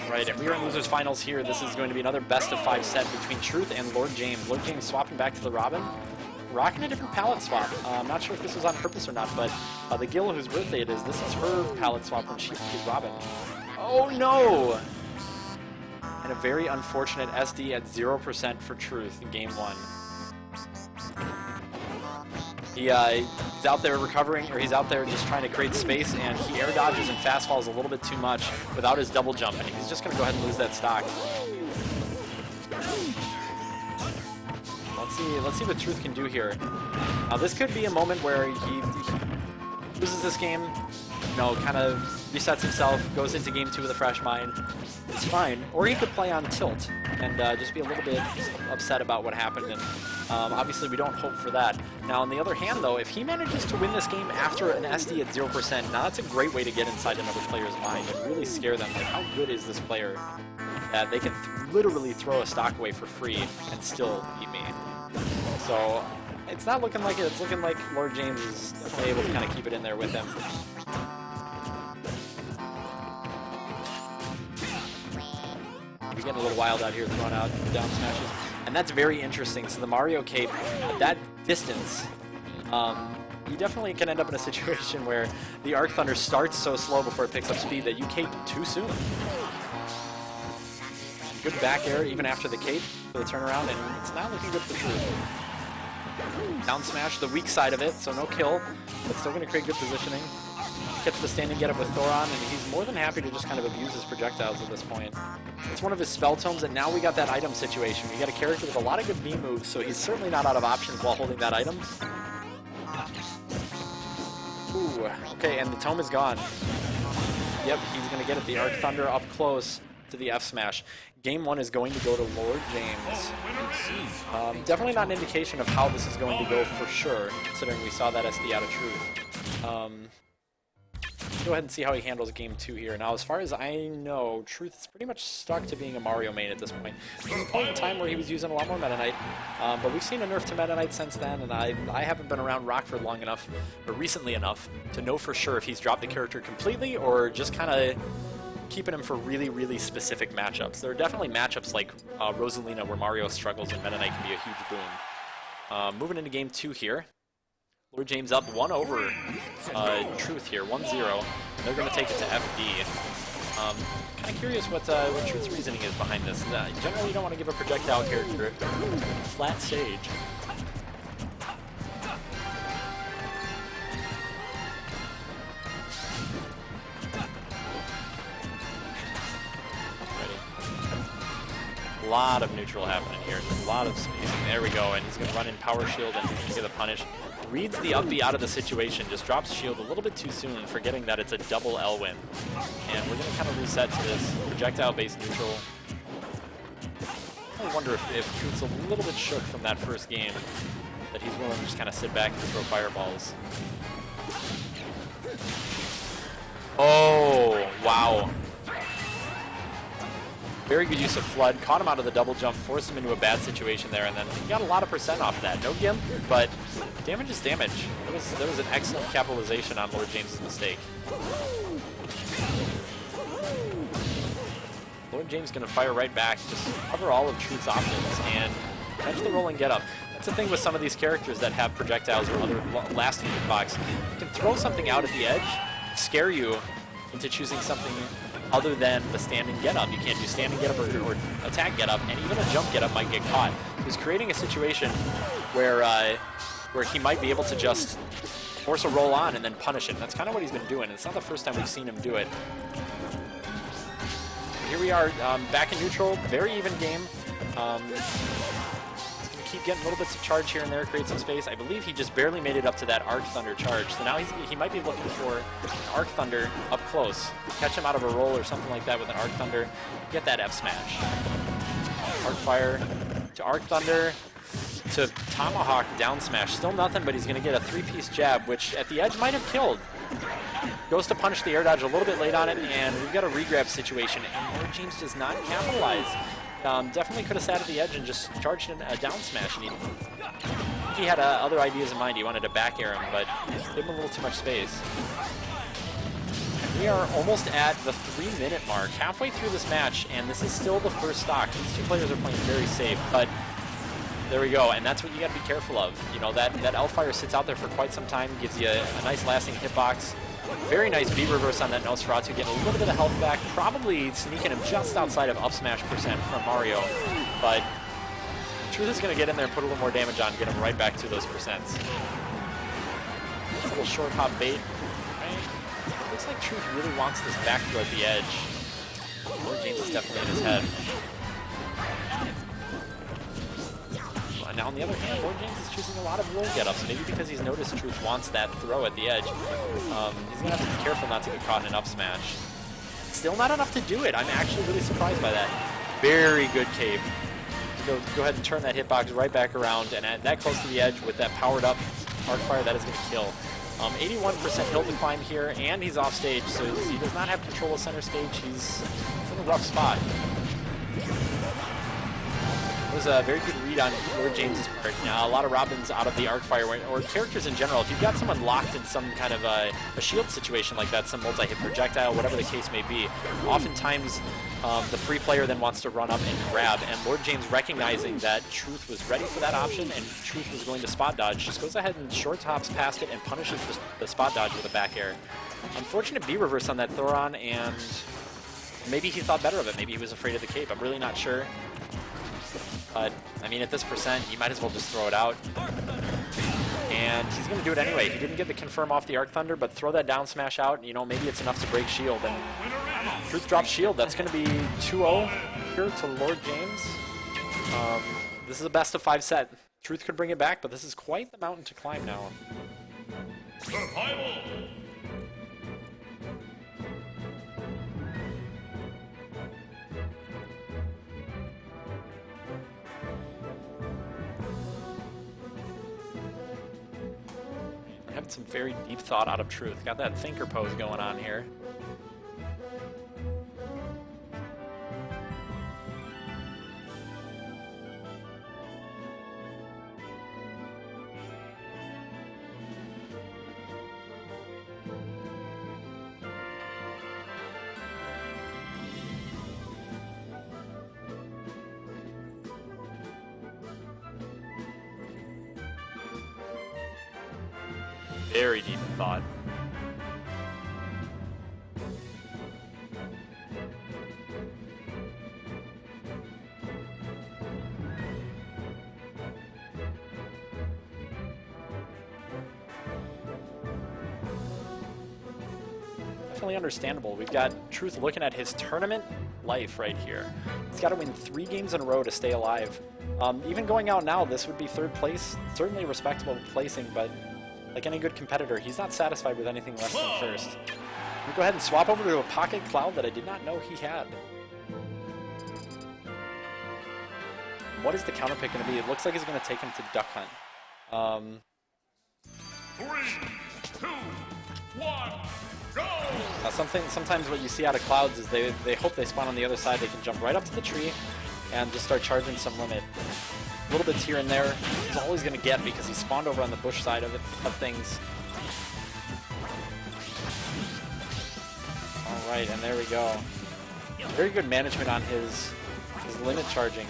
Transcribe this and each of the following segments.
Right, and we are in losers finals here. This is going to be another best of 5 set between Truth and Lord James. Lord James swapping back to the Robin, rocking a different palette swap. I'm not sure if this was on purpose or not, but the Gil whose birthday it is, this is her palette swap when she plays Robin. Oh no! And a very unfortunate SD at 0% for Truth in game 1. He's out there recovering, or he's out there just trying to create space, and he air dodges and fast falls a little bit too much without his double jump, and he's just going to go ahead and lose that stock. Let's see what Truth can do here. Now this could be a moment where he loses this game, you know, kind of resets himself, goes into game 2 with a fresh mind. It's fine. Or he could play on tilt and just be a little bit upset about what happened, and obviously we don't hope for that. Now on the other hand though, if he manages to win this game after an SD at 0%, now that's a great way to get inside another player's mind and really scare them. Like, how good is this player that they can literally throw a stock away for free and still beat me? So it's not looking like it. It's looking like Lord James is definitely able to kind of keep it in there with him. We're getting a little wild out here, throwing out down smashes. And that's very interesting. So the Mario cape, at that distance, you definitely can end up in a situation where the Arc Thunder starts so slow before it picks up speed that you cape too soon. Good back air even after the cape for the turnaround, and it's not looking good for Truth. Down smash, the weak side of it, so no kill, but still going to create good positioning. Catch the standing get up with Thoron, and he's more than happy to just kind of abuse his projectiles at this point. It's one of his spell tomes, and now we got that item situation. We got a character with a lot of good B moves, so he's certainly not out of options while holding that item. Ooh, okay, and the tome is gone. Yep, he's going to get it. The Arc Thunder up close to the F smash. Game 1 is going to go to Lord James. Definitely not an indication of how this is going to go for sure, considering we saw that SD out of Truth. Go ahead and see how he handles game 2 here. Now, as far as I know, Truth is pretty much stuck to being a Mario main at this point. There's a point in time where he was using a lot more Meta Knight, but we've seen a nerf to Meta Knight since then, and I haven't been around Rockford long enough, or recently enough, to know for sure if he's dropped the character completely or just kind of keeping him for really, really specific matchups. There are definitely matchups like Rosalina where Mario struggles and Meta Knight can be a huge boon. Moving into game 2 here. Lord James up 1 over Truth here, 1-0. They're going to take it to FD. Kind of curious what Truth's reasoning is behind this. Generally, you don't want to give a projectile character flat stage. A lot of neutral happening here. A lot of spacing. There we go. And he's going to run in Power Shield and get the punish. Reads the up B out of the situation. Just drops shield a little bit too soon, forgetting that it's a double L win. And we're going to kind of reset to this projectile-based neutral. I wonder if Truth's a little bit shook from that first game, that he's willing to just kind of sit back and throw fireballs. Oh, wow. Very good use of Flood, caught him out of the double jump, forced him into a bad situation there, and then he got a lot of percent off that. No gimp, but damage is damage. That was an excellent capitalization on Lord James's mistake. Lord James going to fire right back, just cover all of Truth's options, and catch the rolling get up. That's the thing with some of these characters that have projectiles or other lasting hitbox. You can throw something out at the edge, scare you into choosing something other than the standing get-up. You can't do standing get-up or attack get-up, and even a jump get-up might get caught. He's creating a situation where he might be able to just force a roll on and then punish it. And that's kind of what he's been doing. It's not the first time we've seen him do it. Here we are, back in neutral, very even game. Keep getting little bits of charge here and there, create some space. I believe he just barely made it up to that Arc Thunder charge. So now he might be looking for an Arc Thunder up close. Catch him out of a roll or something like that with an Arc Thunder. Get that F smash. Arc Fire to Arc Thunder to Tomahawk down smash. Still nothing, but he's going to get a 3-piece jab, which at the edge might have killed. Goes to punish the air dodge a little bit late on it, and we've got a regrab situation. And Lord James does not capitalize. Definitely could have sat at the edge and just charged a down smash. And he had other ideas in mind. He wanted to back air him, but gave him a little too much space. We are almost at the 3-minute mark, halfway through this match, and this is still the first stock. These two players are playing very safe, but there we go, and that's what you got to be careful of. You know, that L-Fire sits out there for quite some time, gives you a nice lasting hitbox. Very nice B reverse on that Nosferatu, getting a little bit of health back, probably sneaking him just outside of up smash percent from Mario, but Truth is going to get in there and put a little more damage on, get him right back to those percents. A little short hop bait. It looks like Truth really wants this back throw at the edge. LordJamesx is definitely in his head. Now, on the other hand, LordJamesx is choosing a lot of roll get-ups. Maybe because he's noticed Truth wants that throw at the edge. He's going to have to be careful not to get caught in an up smash. Still not enough to do it. I'm actually really surprised by that. Very good cape. Go ahead and turn that hitbox right back around, and at that close to the edge with that powered up arc fire, that is going to kill. 81% hill decline here, and he's off stage, so he does not have control of center stage. He's in a rough spot. It was a very good read on LordJames's part. Now, a lot of Robins out of the arc fire, or characters in general. If you've got someone locked in some kind of a shield situation like that, some multi-hit projectile, whatever the case may be, oftentimes the free player then wants to run up and grab, and LordJamesx, recognizing that Truth was ready for that option and Truth was going to spot dodge, just goes ahead and short tops past it and punishes the spot dodge with a back air. Unfortunate B reverse on that Thoron, and maybe he thought better of it. Maybe he was afraid of the cape. I'm really not sure. But, I mean, at this percent, you might as well just throw it out. And he's going to do it anyway. He didn't get the confirm off the Arc Thunder, but throw that down smash out. You know, maybe it's enough to break shield. And Truth drops shield. That's going to be 2-0 here to LordJamesx. This is a best of 5 set. Truth could bring it back, but this is quite the mountain to climb now. Survival. Having some very deep thought out of Truth. Got that thinker pose going on here. Very deep in thought. Definitely understandable. We've got Truth looking at his tournament life right here. He's got to win 3 games in a row to stay alive. Even going out now, this would be 3rd place. Certainly a respectable placing, but like any good competitor, he's not satisfied with anything less than 1st. We'll go ahead and swap over to a Pocket Cloud that I did not know he had. What is the counter pick going to be? It looks like he's going to take him to Duck Hunt. 3, 2, 1, go! Now sometimes what you see out of Clouds is they hope they spawn on the other side. They can jump right up to the tree and just start charging some limit. Little bits here and there. He's always going to get because he spawned over on the bush side of things. All right, and there we go. Very good management on his limit charging.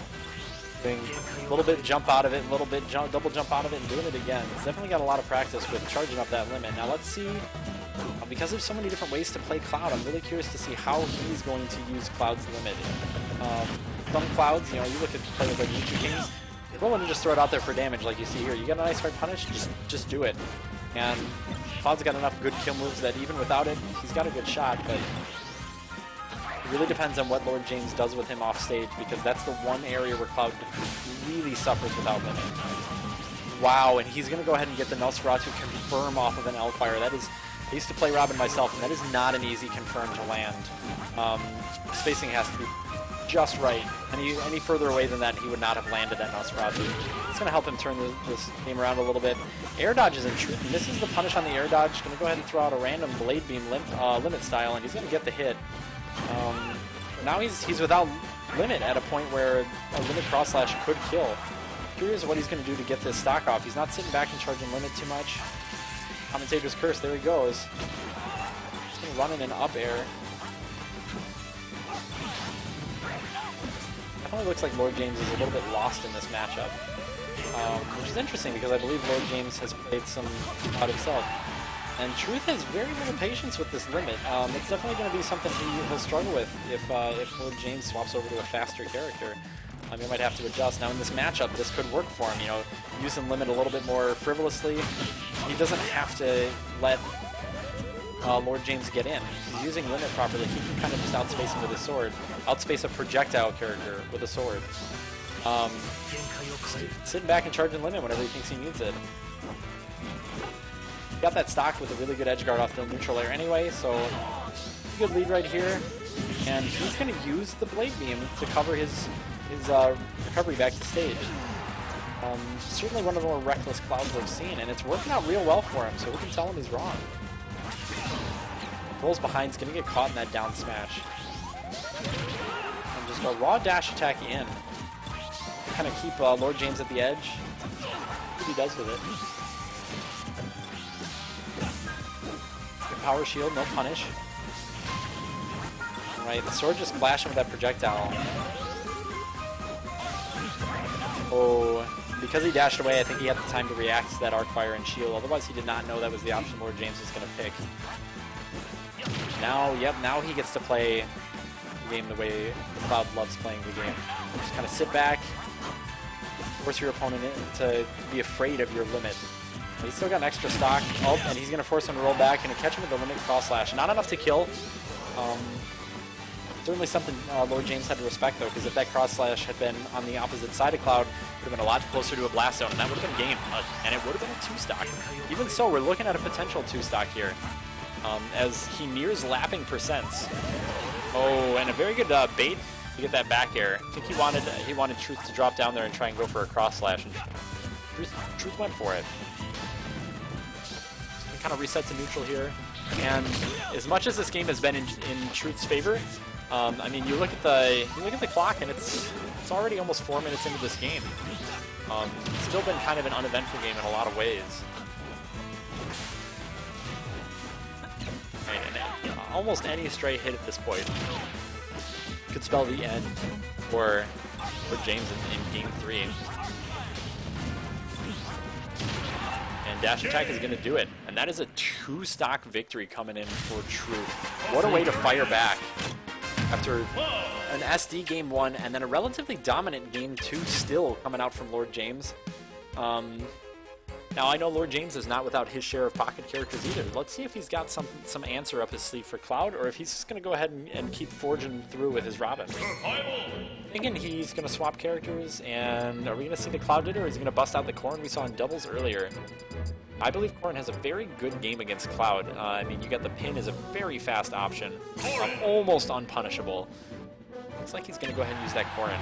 Doing a little bit jump out of it, a little bit double jump out of it, and doing it again. He's definitely got a lot of practice with charging up that limit. Now let's see. Because there's so many different ways to play Cloud, I'm really curious to see how he's going to use Cloud's limit. Some Clouds, you know, you look at players like YouTube Kings, roll and just throw it out there for damage like you see here. You get a nice hard punish, just do it. And Cloud's got enough good kill moves that even without it, he's got a good shot, but it really depends on what LordJamesx does with him off stage, because that's the one area where Cloud really suffers without limit. Wow, and he's going to go ahead and get the Nosferatu confirm off of an L-Fire. That is, I used to play Robin myself, and that is not an easy confirm to land. Spacing has to be just right. Any further away than that, he would not have landed that Nosferatu. It's going to help him turn this game around a little bit. Air dodge is in Truth. Misses the punish on the air dodge. Going to go ahead and throw out a random blade beam limit style, and he's going to get the hit. Now he's without limit at a point where a limit cross slash could kill. Curious what he's going to do to get this stock off. He's not sitting back and charging limit too much. Commentator's curse. There he goes. He's going to running an up air. Definitely looks like Lord James is a little bit lost in this matchup, which is interesting because I believe Lord James has played some out himself. And Truth has very little patience with this limit. It's definitely going to be something he'll struggle with if Lord James swaps over to a faster character. He might have to adjust. Now in this matchup, this could work for him, you know, using limit a little bit more frivolously. He doesn't have to let Lord James get in. If he's using limit properly, he can kind of just outspace him with his sword. Outspace a projectile character with a sword. Sitting back and charging limit whenever he thinks he needs it. Got that stock with a really good edge guard off the neutral air anyway, so good lead right here. And he's going to use the Blade Beam to cover his recovery back to stage. Certainly one of the more reckless Clouds we've seen, and it's working out real well for him, so we can tell him he's wrong. Rolls behind, is going to get caught in that down smash. And just go raw dash attack in. Kind of keep Lord James at the edge. See what he does with it. Good power shield, no punish. Alright, the sword just clashing with that projectile. Oh, because he dashed away, I think he had the time to react to that arc fire and shield. Otherwise, he did not know that was the option Lord James was going to pick. Now, yep, now he gets to play the game the way Cloud loves playing the game. Just kind of sit back, force your opponent to be afraid of your limit. He's still got an extra stock. Oh, and he's going to force him to roll back and catch him with the limit cross slash. Not enough to kill. Certainly something Lord James had to respect, though, because if that cross slash had been on the opposite side of Cloud, it would have been a lot closer to a blast zone, and that would have been game. And it would have been a 2-stock. Even so, we're looking at a potential 2-stock here, as he nears lapping percents. Oh, and a very good bait to get that back air. I think he wanted Truth to drop down there and try and go for a cross slash, and Truth went for it. So we kind of reset to neutral here, and as much as this game has been in Truth's favor, I mean, you look at the clock, and it's already almost 4 minutes into this game. It's still been kind of an uneventful game in a lot of ways. Right, and almost any stray hit at this point could spell the end for James in Game 3. And dash attack is going to do it, and that is a 2-stock victory coming in for Truth. What a way to fire back after an SD Game 1 and then a relatively dominant Game 2 still coming out from Lord James. Now, I know Lord James is not without his share of pocket characters either. Let's see if he's got some answer up his sleeve for Cloud, or if he's just going to go ahead and keep forging through with his Robin. Thinking he's going to swap characters, and are we going to see the Cloud hitter, or is he going to bust out the Corrin we saw in doubles earlier? I believe Corrin has a very good game against Cloud. I mean, you got the pin as a very fast option, almost unpunishable. Looks like he's going to go ahead and use that Corrin.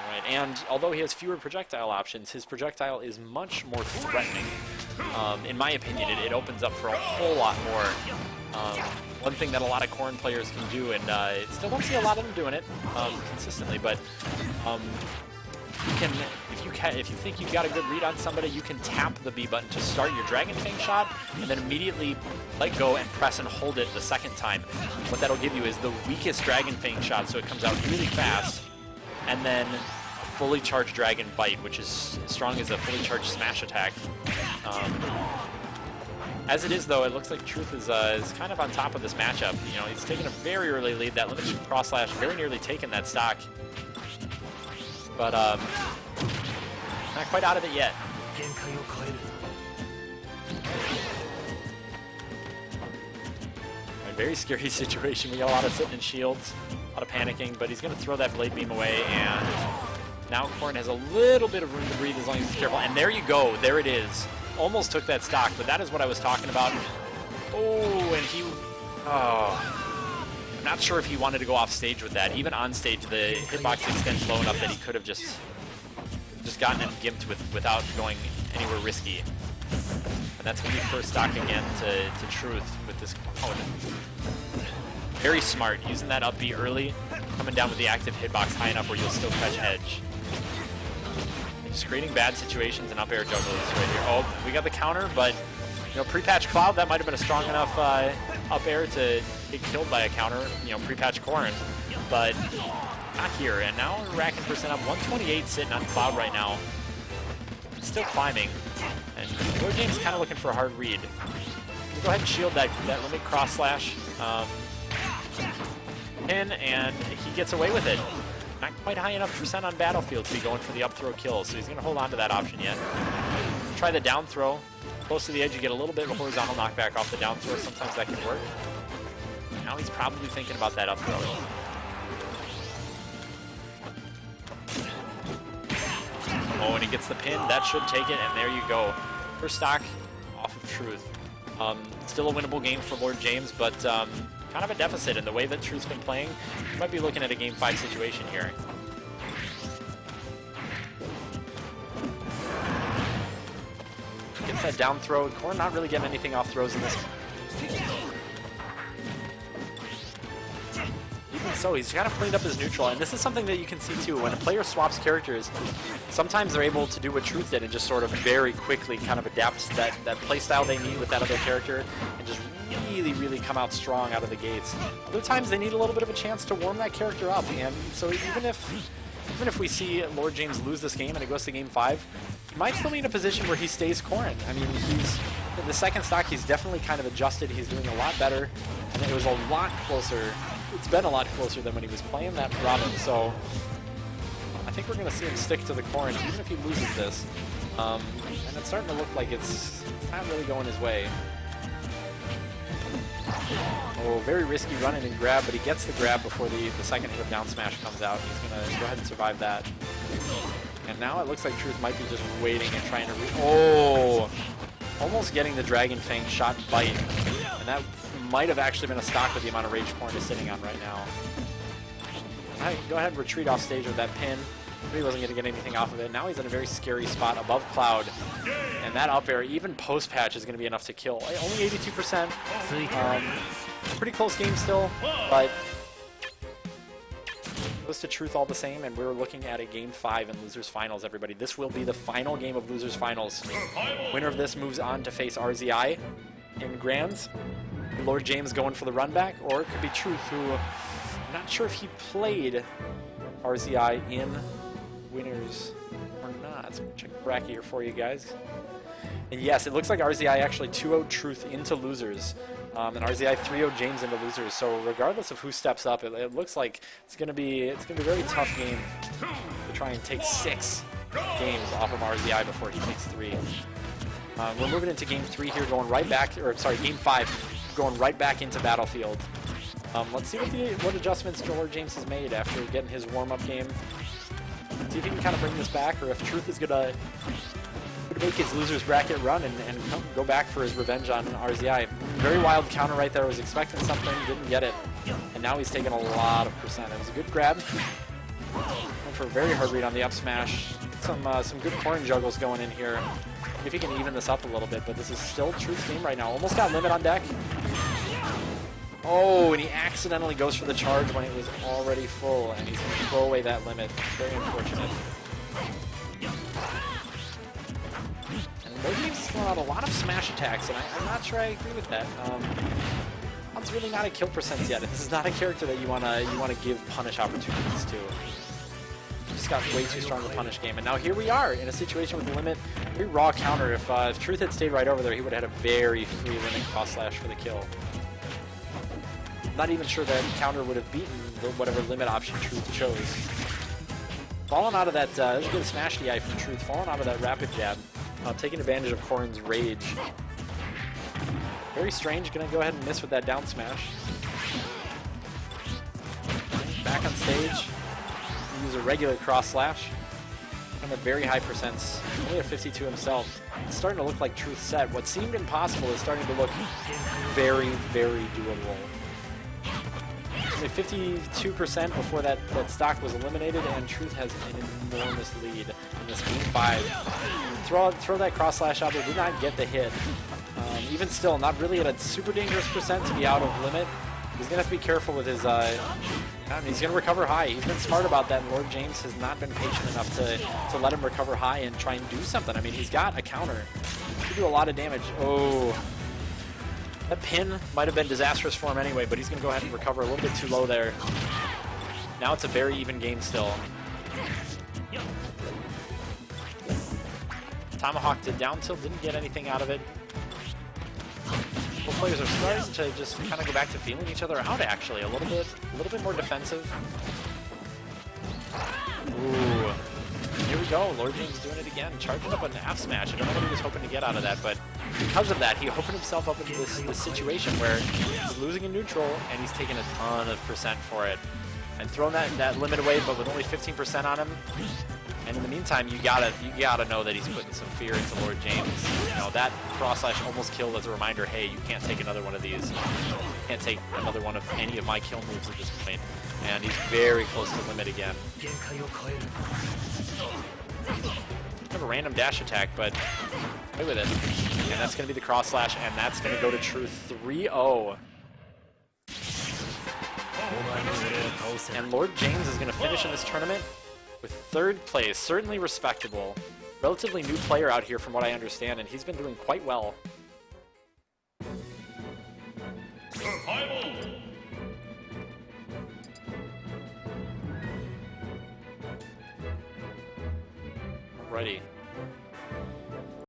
Alright, and although he has fewer projectile options, his projectile is much more threatening. In my opinion, it opens up for a whole lot more. One thing that a lot of Corrin players can do, and still don't see a lot of them doing it consistently, but you can, if you think you've got a good read on somebody, you can tap the B button to start your Dragon Fang shot, and then immediately let go and press and hold it the second time. What that'll give you is the weakest Dragon Fang shot, so it comes out really fast, and then a fully charged Dragon Bite, which is as strong as a fully charged smash attack. As it is, though, it looks like Truth is kind of on top of this matchup. You know, he's taken a very early lead. That limited cross slash very nearly taken that stock. But not quite out of it yet. A very scary situation. We got a lot of sitting in shields, a lot of panicking, but he's going to throw that Blade Beam away, and now Corrin has a little bit of room to breathe as long as he's careful. And there you go. There it is. Almost took that stock, but that is what I was talking about. Oh, and he... Oh... I'm not sure if he wanted to go off stage with that. Even on stage, the hitbox extends low enough that he could have just gotten him gimped without going anywhere risky. And that's going to be first stock again to Truth with this opponent. Very smart, using that up B early, coming down with the active hitbox high enough where you'll still catch edge. Just creating bad situations and up air jugglers right here. Oh, we got the counter, but You know, pre-patch Cloud, that might have been a strong enough up air to get killed by a counter, you know, pre-patch Corrin, but not here. And now we're racking percent up. 128 sitting on Cloud right now. It's still climbing. And LordJamesx kind of looking for a hard read. Go ahead and shield that limit cross slash pin, and he gets away with it. Not quite high enough percent on Battlefield to be going for the up throw kill, so he's going to hold on to that option yet. Try the down throw. Close to the edge, you get a little bit of a horizontal knockback off the down throw. Sometimes that can work. Now he's probably thinking about that up throw. Oh, and he gets the pin. That should take it, and there you go. First stock off of Truth. Still a winnable game for LordJamesx, but kind of a deficit in the way that Truth's been playing. You might be looking at a Game 5 situation here. Gets that down throw. Corrin not really getting anything off throws in this. Even so, he's kind of cleaned up his neutral, and this is something that you can see too. When a player swaps characters, sometimes they're able to do what Truth did and just sort of very quickly kind of adapt to that playstyle they need with that other character and just really come out strong out of the gates. Other times they need a little bit of a chance to warm that character up, and so even if we see LordJamesx lose this game and it goes to Game 5, he might still be in a position where he stays Corrin. I mean, he's in the second stock, he's definitely kind of adjusted. He's doing a lot better, and it was a lot closer. It's been a lot closer than when he was playing that Robin, so I think we're going to see him stick to the Corrin, even if he loses this. And it's starting to look like it's not really going his way. Oh, very risky run-in and grab, but he gets the grab before the second hit of down smash comes out. He's going to go ahead and survive that. And now it looks like Truth might be just waiting and trying to oh! Almost getting the Dragon Fang shot bite. And that might have actually been a stock with the amount of rage Corrin is sitting on right now. All right, go ahead and retreat off stage with that pin. He wasn't going to get anything off of it. Now he's in a very scary spot above Cloud. And that up air, even post-patch, is going to be enough to kill. Only 82%. Pretty close game still, but it goes to Truth all the same, and we're looking at a Game 5 in Losers Finals, everybody. This will be the final game of Losers Finals. Winner of this moves on to face RZI in Grands. LordJamesx going for the run back, or it could be Truth, who I'm not sure if he played RZI in Winners or not. So check the bracket here for you guys. And yes, it looks like RZI actually 2-0'd Truth into Losers, and RZI 3-0'd James into Losers. So regardless of who steps up, it looks like it's gonna be a very tough game to try and take 6 games off of RZI before he takes 3. We're moving into Game 3 here, going right back, or sorry, Game 5, going right back into Battlefield. Let's see what adjustments LordJamesx has made after getting his warm-up game. See if he can kind of bring this back, or if Truth is gonna make his losers bracket run and go back for his revenge on RZI. Very wild counter right there. I was expecting something, didn't get it, and now he's taking a lot of percent. It was a good grab. Went for a very hard read on the up smash. Some good Corrin juggles going in here. See if he can even this up a little bit, but this is still Truth's game right now. Almost got limit on deck. Oh, and he accidentally goes for the charge when it was already full, and he's going to throw away that limit. Very unfortunate. And LordJamesx is throwing out a lot of smash attacks, and I'm not sure I agree with that. Cloud's really not a kill percent yet, and this is not a character that you wanna give punish opportunities to. Just got way too strong a punish game, and now here we are in a situation with the limit. Very raw counter. If Truth had stayed right over there, he would have had a very free limit cross slash for the kill. Not even sure that counter would have beaten whatever limit option Truth chose. Falling out of that, there's a good smash DI from Truth, falling out of that rapid jab, taking advantage of Corrin's rage. Very strange, gonna go ahead and miss with that down smash. Back on stage, use a regular cross slash. And a very high percents, only a 52 himself. It's starting to look like Truth's set. What seemed impossible is starting to look very, very doable. 52% before that stock was eliminated, and Truth has an enormous lead in this Game 5. Throw that cross slash out there, did not get the hit. Even still, not really at a super dangerous percent to be out of limit. He's going to have to be careful with his... he's going to recover high. He's been smart about that, and Lord James has not been patient enough to let him recover high and try and do something. I mean, he's got a counter. He can do a lot of damage. Oh. That pin might have been disastrous for him anyway, but he's going to go ahead and recover a little bit too low there. Now it's a very even game still. Tomahawk did down tilt, didn't get anything out of it. Both players are starting to just kind of go back to feeling each other out, actually, a little bit more defensive. Ooh. Here we go, Lord James doing it again, charging up an F smash. I don't know what he was hoping to get out of that, but because of that, he opened himself up into this situation where he's losing in neutral, and he's taking a ton of percent for it. And throwing that limit away, but with only 15% on him. And in the meantime, you gotta know that he's putting some fear into Lord James. You know, that cross slash almost killed as a reminder, hey, you can't take another one of these. You can't take another one of any of my kill moves at this point. And he's very close to limit again. Kind of a random dash attack, but play with it. And that's going to be the cross slash, and that's going to go to true 3-0. And Lord James is going to finish in this tournament with 3rd place. Certainly respectable. Relatively new player out here from what I understand, and he's been doing quite well. Survival. Alrighty.